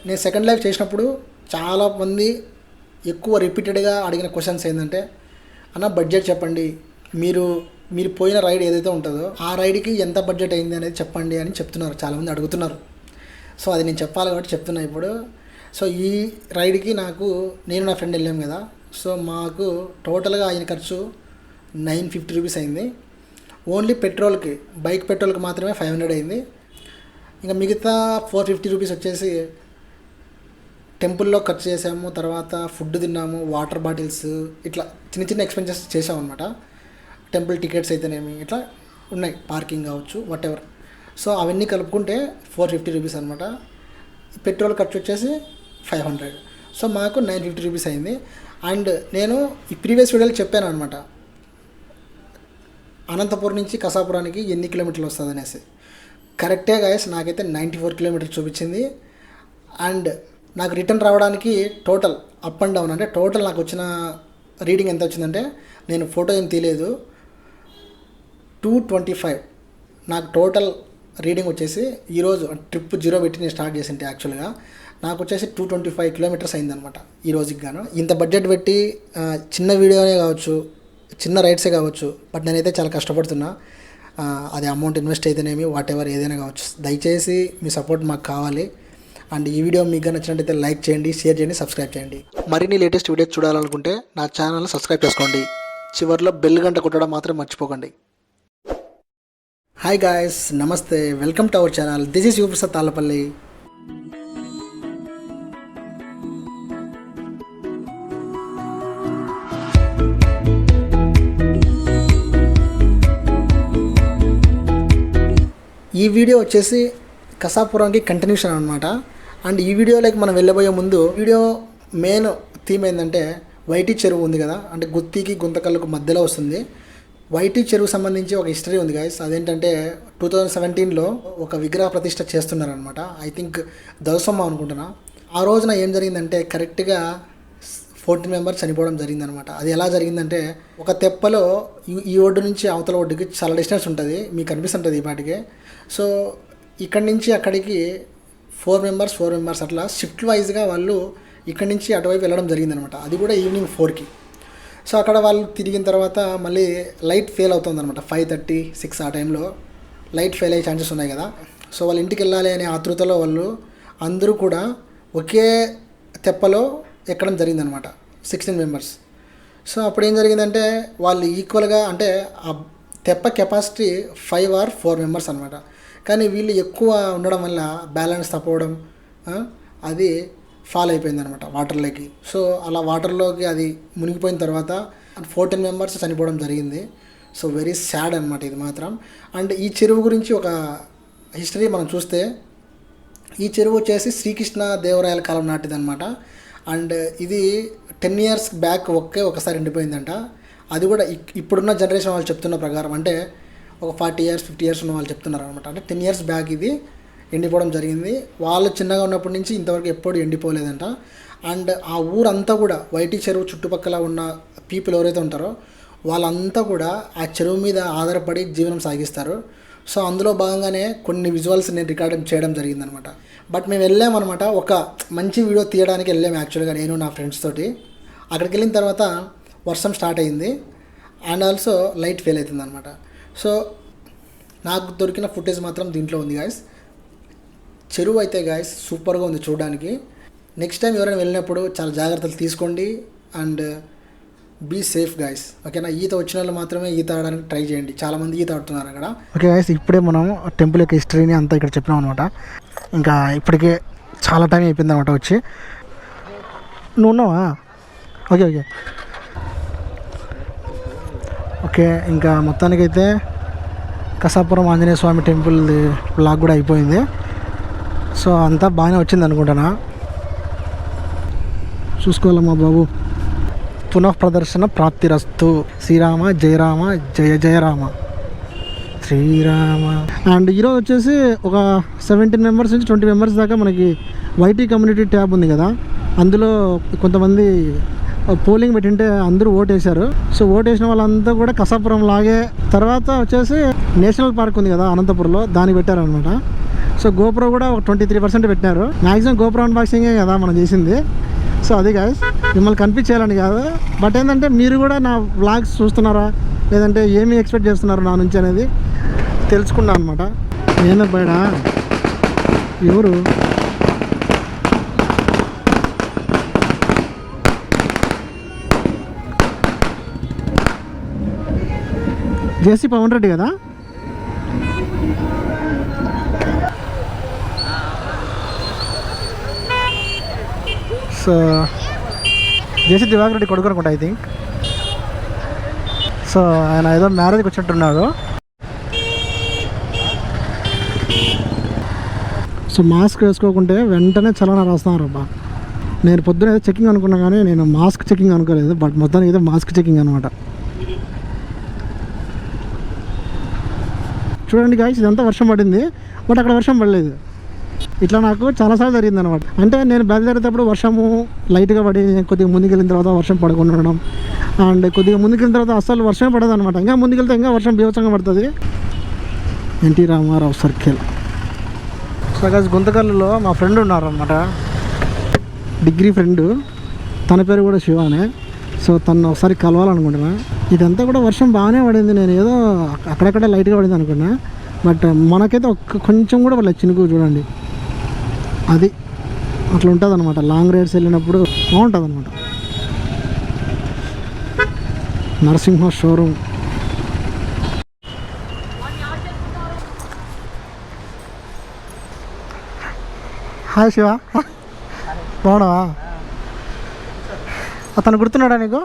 నేను second life చేసినప్పుడు చాలామంది ఎక్కువ రిపీటెడ్గా అడిగిన క్వశ్చన్స్ ఏంటంటే అన్న బడ్జెట్ చెప్పండి, మీరు పోయిన రైడ్ ఏదైతే ఉంటుందో ఆ రైడ్కి ఎంత బడ్జెట్ అయింది అనేది చెప్పండి అని చెప్తున్నారు, చాలామంది అడుగుతున్నారు. సో అది నేను చెప్పాలి కాబట్టి చెప్తున్నా ఇప్పుడు. సో ఈ రైడ్కి నేను నా ఫ్రెండ్ వెళ్ళాం కదా, సో మాకు టోటల్గా అయిన ఖర్చు 950 రూపీస్ అయింది. ఓన్లీ పెట్రోల్కి, బైక్ పెట్రోల్కి మాత్రమే 500 అయింది. ఇంకా మిగతా 450 రూపీస్ వచ్చేసి టెంపుల్లో ఖర్చు చేసాము, తర్వాత ఫుడ్ తిన్నాము, వాటర్ బాటిల్స్, ఇట్లా చిన్న చిన్న ఎక్స్పెన్సెస్ చేసాము అనమాట. టెంపుల్ టికెట్స్ అయితేనేమి ఇట్లా ఉన్నాయి, పార్కింగ్ కావచ్చు, వాట్ ఎవర్. సో అవన్నీ కలుపుకుంటే 450 రూపీస్ అనమాట. పెట్రోల్ ఖర్చు వచ్చేసి 500. సో మాకు 950 రూపీస్ అయింది. అండ్ నేను ఈ ప్రీవియస్ వీడియోలో చెప్పాను అనమాట, అనంతపురం నుంచి కసాపురానికి ఎన్ని కిలోమీటర్లు వస్తుంది అనేసి. కరెక్టే గైస్, నాకైతే 94 కిలోమీటర్లు చూపించింది. అండ్ నాకు రిటర్న్ రావడానికి టోటల్ అప్ అండ్ డౌన్ అంటే టోటల్ నాకు వచ్చిన రీడింగ్ ఎంత వచ్చిందంటే, నేను ఫోటో ఏం తీయలేదు, 225 నాకు టోటల్ రీడింగ్ వచ్చేసి. ఈరోజు ట్రిప్ 0 పెట్టి నేను స్టార్ట్ చేసింటే యాక్చువల్గా నాకు వచ్చేసి 225 కిలోమీటర్స్ అయిందనమాట ఈ రోజుకి గాను. ఇంత బడ్జెట్ పెట్టి చిన్న వీడియోనే కావచ్చు, చిన్న రైడ్సే కావచ్చు, బట్ నేనైతే చాలా కష్టపడుతున్నా. అది అమౌంట్ ఇన్వెస్ట్ అయితేనేమి వాట్ ఎవర్ ఏదైనా కావచ్చు. దయచేసి మీ సపోర్ట్ మాకు కావాలి. అండ్ ఈ వీడియో మీకు నచ్చినట్టయితే లైక్ చేయండి, షేర్ చేయండి, సబ్స్క్రైబ్ చేయండి. మరిన్ని లేటెస్ట్ వీడియోస్ చూడాలనుకుంటే నా ఛానల్ని సబ్స్క్రైబ్ చేసుకోండి. చివరిలో బెల్ గంట కొట్టడం మాత్రం మర్చిపోకండి. హాయ్ గాయస్, నమస్తే, welcome to our channel. This is సివప్రసాద్తల్లపల్లి. ఈ వీడియో వచ్చేసి కసాపురానికి కంటిన్యూషన్ అనమాట. అండ్ ఈ వీడియోలోకి మనం వెళ్ళబోయే ముందు వీడియో మెయిన్ థీమ్ ఏంటంటే వైటీ చెరువు ఉంది కదా, అంటే గుత్తికి గుంతకల్లుకు మధ్యలో వస్తుంది. వైటీ చెరువు సంబంధించి ఒక హిస్టరీ ఉంది గైస్. అదేంటంటే 2017లో ఒక విగ్రహ ప్రతిష్ట చేస్తున్నారనమాట. ఐ థింక్ దవసమ్మ అనుకుంటున్నా. ఆ రోజున ఏం జరిగిందంటే కరెక్ట్గా 14 మెంబర్స్ చనిపోవడం జరిగిందనమాట. అది ఎలా జరిగిందంటే, ఒక తెప్పలో ఈ ఒడ్డు నుంచి అవతల ఒడ్డుకి చాలా డిస్టెన్స్ ఉంటుంది, మీకు కనిపిస్తుంటుంది ఈ పాటికే. సో ఇక్కడి నుంచి అక్కడికి 4 మెంబర్స్ అట్లా షిఫ్ట్ వైజ్గా వాళ్ళు ఇక్కడి నుంచి అటువైపు వెళ్ళడం జరిగిందనమాట. అది కూడా ఈవినింగ్ 4కి. సో అక్కడ వాళ్ళు తిరిగిన తర్వాత మళ్ళీ లైట్ ఫెయిల్ అవుతుందన్నమాట. 5:30, 6 ఆ టైంలో లైట్ ఫెయిల్ అయ్యే ఛాన్సెస్ ఉన్నాయి కదా. సో వాళ్ళు ఇంటికి వెళ్ళాలి అనే ఆతృతలో వాళ్ళు అందరూ కూడా ఒకే తెప్పలో ఎక్కడం జరిగిందనమాట, 16 మెంబర్స్. సో అప్పుడు ఏం జరిగిందంటే వాళ్ళు ఈక్వల్గా, అంటే ఆ తెప్ప కెపాసిటీ 5 or 4 మెంబర్స్ అనమాట. కానీ వీళ్ళు ఎక్కువ ఉండడం వల్ల బ్యాలెన్స్ తప్పవడం, అది ఫాల్ అయిపోయిందనమాట వాటర్లోకి. సో అలా వాటర్లోకి అది మునిగిపోయిన తర్వాత 14 మెంబర్స్ చనిపోవడం జరిగింది. సో వెరీ సాడ్ అనమాట ఇది మాత్రం. అండ్ ఈ చెరువు గురించి ఒక హిస్టరీ మనం చూస్తే, ఈ చెరువు వచ్చేసి శ్రీకృష్ణ దేవరాయల కాలం నాటిదనమాట. అండ్ ఇది 10 years బ్యాక్ ఒకసారి ఎండిపోయిందంట. అది కూడా ఇప్పుడున్న జనరేషన్ వాళ్ళు చెప్తున్న ప్రకారం, అంటే ఒక 40 years 50 years ఉన్న వాళ్ళు చెప్తున్నారు అనమాట. అంటే 10 years బ్యాక్ ఇది ఎండిపోవడం జరిగింది. వాళ్ళు చిన్నగా ఉన్నప్పటి నుంచి ఇంతవరకు ఎప్పుడు ఎండిపోలేదంట. అండ్ ఆ ఊరంతా కూడా వైటీ చెరువు చుట్టుపక్కల ఉన్న పీపుల్ ఎవరైతే ఉంటారో వాళ్ళంతా కూడా ఆ చెరువు మీద ఆధారపడి జీవనం సాగిస్తారు. సో అందులో భాగంగానే కొన్ని విజువల్స్ నేను రికార్డింగ్ చేయడం జరిగిందనమాట. బట్ మేము వెళ్ళామన్నమాట, ఒక మంచి వీడియో తీయడానికి వెళ్ళాము యాక్చువల్గా, నేను నా ఫ్రెండ్స్ తోటి. అక్కడికి వెళ్ళిన తర్వాత వర్షం స్టార్ట్ అయింది అండ్ ఆల్సో లైట్ ఫెయిల్ అవుతుంది అనమాట. సో నాకు దొరికిన ఫుటేజ్ మాత్రం దీంట్లో ఉంది గాయస్. చెరువు అయితే గాయస్ సూపర్గా ఉంది చూడడానికి. నెక్స్ట్ టైం ఎవరైనా వెళ్ళినప్పుడు చాలా జాగ్రత్తలు తీసుకోండి అండ్ బీ సేఫ్ గాయస్, ఓకేనా. ఈత వచ్చిన వాళ్ళు మాత్రమే ఈత ఆడడానికి ట్రై చేయండి, చాలామంది ఈత ఆడుతున్నారు అక్కడ. ఓకే గాయస్, ఇప్పుడే మనం టెంపుల్ యొక్క హిస్టరీని అంతా ఇక్కడ చెప్పినాం అనమాట. ఇంకా ఇప్పటికే చాలా టైం అయిపోయింది అనమాట వచ్చి. నువ్వు ఉన్నావా? ఓకే ఓకే ఓకే ఇంకా మొత్తానికైతే కసాపురం ఆంజనేయ స్వామి టెంపుల్ బ్లాగ్ కూడా అయిపోయింది. సో అంతా బాగానే వచ్చింది అనుకుంటున్నా. చూసుకోవాలమ్మా బాబు. పునః ప్రదర్శన ప్రాప్తిరస్తు. శ్రీరామ జయ రామ జయ జయ రామ శ్రీరామ. అండ్ ఈరోజు వచ్చేసి ఒక 17 మెంబర్స్ నుంచి 20 మెంబర్స్ దాకా మనకి వైటీ కమ్యూనిటీ ట్యాబ్ ఉంది కదా, అందులో కొంతమంది పోలింగ్ పెట్టింటే అందరూ ఓటేశారు. సో ఓటేసిన వాళ్ళంతా కూడా కసాపురం లాగే. తర్వాత వచ్చేసి నేషనల్ పార్క్ ఉంది కదా అనంతపురంలో, దానికి పెట్టారనమాట. సో సో గోప్రో కూడా ఒక 23% పెట్టినారు. మ్యాక్సిమం గోప్రో అన్బాక్సింగే కదా మనం చేసింది. సో అది గాయస్, మిమ్మల్ని కనిపించేయాలని కాదు, బట్ ఏంటంటే మీరు కూడా నా వ్లాగ్స్ చూస్తున్నారా లేదంటే ఏమి ఎక్స్పెక్ట్ చేస్తున్నారు నా నుంచి అనేది తెలుసుకున్నా అనమాట. ఏందబ్బాయిడా ఎవరు జేసీ పవన్ రెడ్డి కదా? సో జేసీ దివాకర్ రెడ్డి కొడుకు అనుకుంటా ఐ థింక్. సో ఆయన ఏదో మ్యారేజ్కి వచ్చినట్టున్నాడు. సో మాస్క్ వేసుకోకుంటే వెంటనే చలానా రాస్తున్నారు అబ్బా. నేను పొద్దున ఏదో చెకింగ్ అనుకున్నా కానీ నేను మాస్క్ చెకింగ్ అనుకోలేదు, బట్ మొత్తానికి ఏదో మాస్క్ చెకింగ్ అనమాట. చూడండి గాయ్స్, ఇదంతా వర్షం పడింది, బట్ అక్కడ వర్షం పడలేదు. ఇట్లా నాకు చాలాసార్లు జరిగింది అనమాట. అంటే నేను బయలుదేరేటప్పుడు వర్షము లైట్గా పడి కొద్దిగా ముందుకెళ్ళిన తర్వాత వర్షం పడకుండా ఉండడం, అండ్ కొద్దిగా ముందుకెళ్ళిన తర్వాత అస్సలు వర్షమే పడదు అనమాట. ఇంకా ముందుకెళ్తే ఇంకా వర్షం బీభత్సంగా పడుతుంది. NT Ramarao circle. So guys, గుంతకల్లులో మా ఫ్రెండ్ ఉన్నారు అనమాట, డిగ్రీ ఫ్రెండ్. తన పేరు కూడా శివానే. సో తను ఒకసారి కలవాలనుకుంటున్నా. ఇదంతా కూడా వర్షం బాగానే పడింది. నేను ఏదో అక్కడక్కడ లైట్గా పడింది అనుకున్నా, బట్ మనకైతే కొంచెం కూడా పడలేదు. చినుకు చూడండి, అది అట్లా ఉంటుంది అనమాట. లాంగ్ రైడ్స్ వెళ్ళినప్పుడు బాగుంటుంది అనమాట. నరసింహ షోరూమ్. హాయ్ శివ, బాగున్నావా? అతను గుర్తున్నాడా నీకు?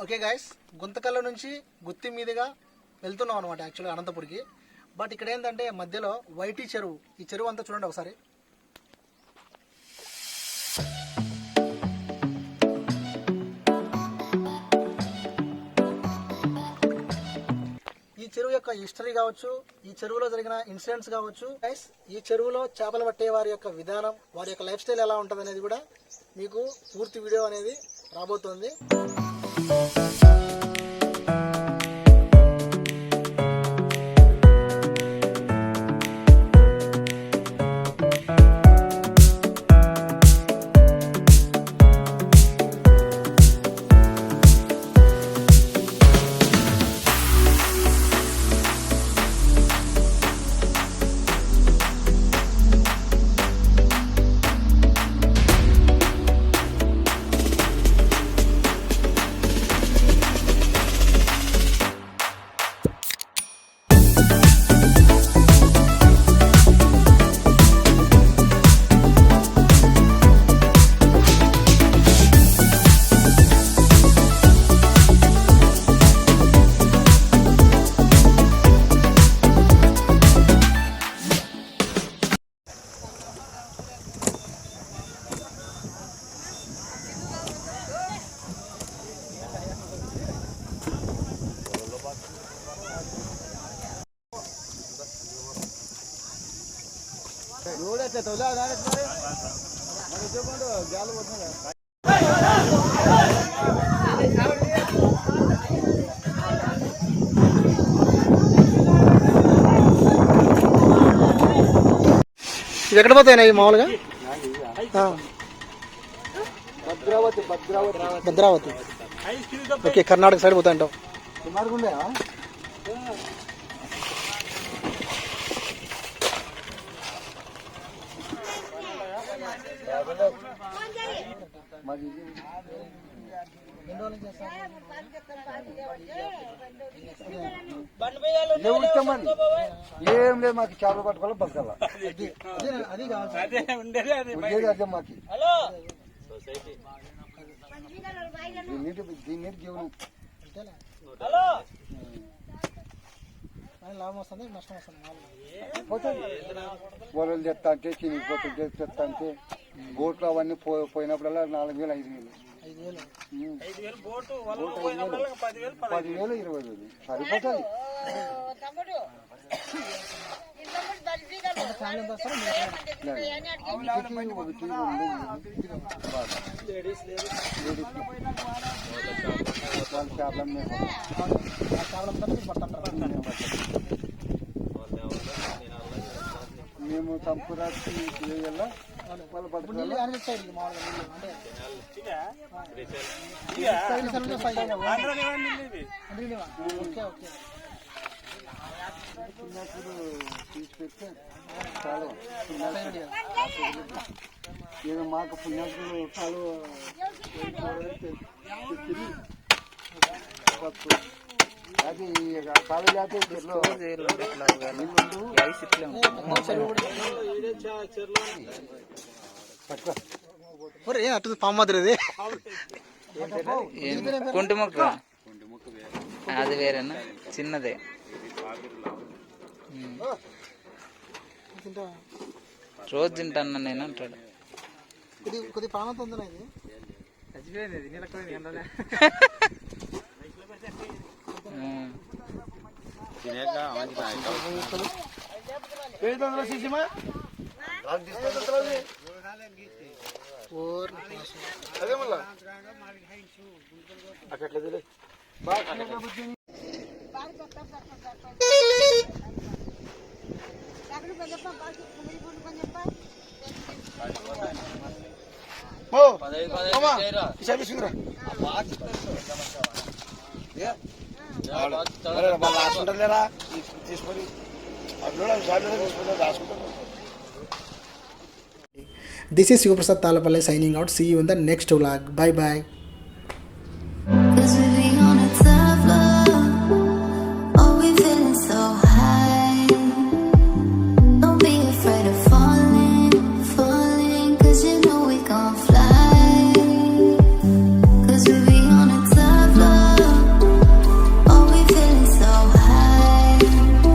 ఓకే గాయస్, గుంతకల్ల నుంచి గుత్తి మీదుగా వెళ్తున్నాం అనమాట యాక్చువల్గా అనంతపురికి. బట్ ఇక్కడ ఏంటంటే మధ్యలో వైటీ చెరువు. ఈ చెరువు అంతా చూడండి ఒకసారి. ఈ చెరువు యొక్క హిస్టరీ కావచ్చు, ఈ చెరువులో జరిగిన ఇన్సిడెంట్స్ కావచ్చు, గైస్ ఈ చెరువులో చేపలు పట్టే వారి యొక్క విధానం, వారి యొక్క లైఫ్ స్టైల్ ఎలా ఉంటుంది అనేది కూడా మీకు పూర్తి వీడియో అనేది రాబోతోంది. ఇది ఎక్కడ పోతాయి మామూలుగా? భద్రావతి. ఓకే, కర్ణాటక సైడ్ పోతా అంటావు. ఏం లేదు మాకు, చేపలు పట్టుకోవాలి బతకాల. అది మాకు దీన్ని జీవనం. లాభం వస్తుంది, నష్టం వస్తుంది. వలలు తెస్తా అంటే చినిగిపోతుంది, తెస్తా అంటే బోట్లు అవన్నీ పోయినప్పుడల్లా 4,000 5,000 10,000 20,000 సరిపోతుంది. ఫ్యామిలీ ఎంత వస్తారు? ఇంటికి వాళ్ళ ప్రాబ్లం మేము సంపురాకి చేయాలా వాళ్ళ పట్టుకోవాలి. చిన్నప్పుడు తీసి పెడితే చాలా ఏదో మాకు పుణ్యాకులు కాలువ అది కాలువ అటు పాము మాదిరి కుంటి మొక్క అది వేరేనా చిన్నదే రోజు తింటాను నేను అంటాడు. ఇది కొద్ది ప్రాణంతో ఉందా ఇది? This is Sivaprasadthallapalle signing out. See you in the next vlog. Bye bye.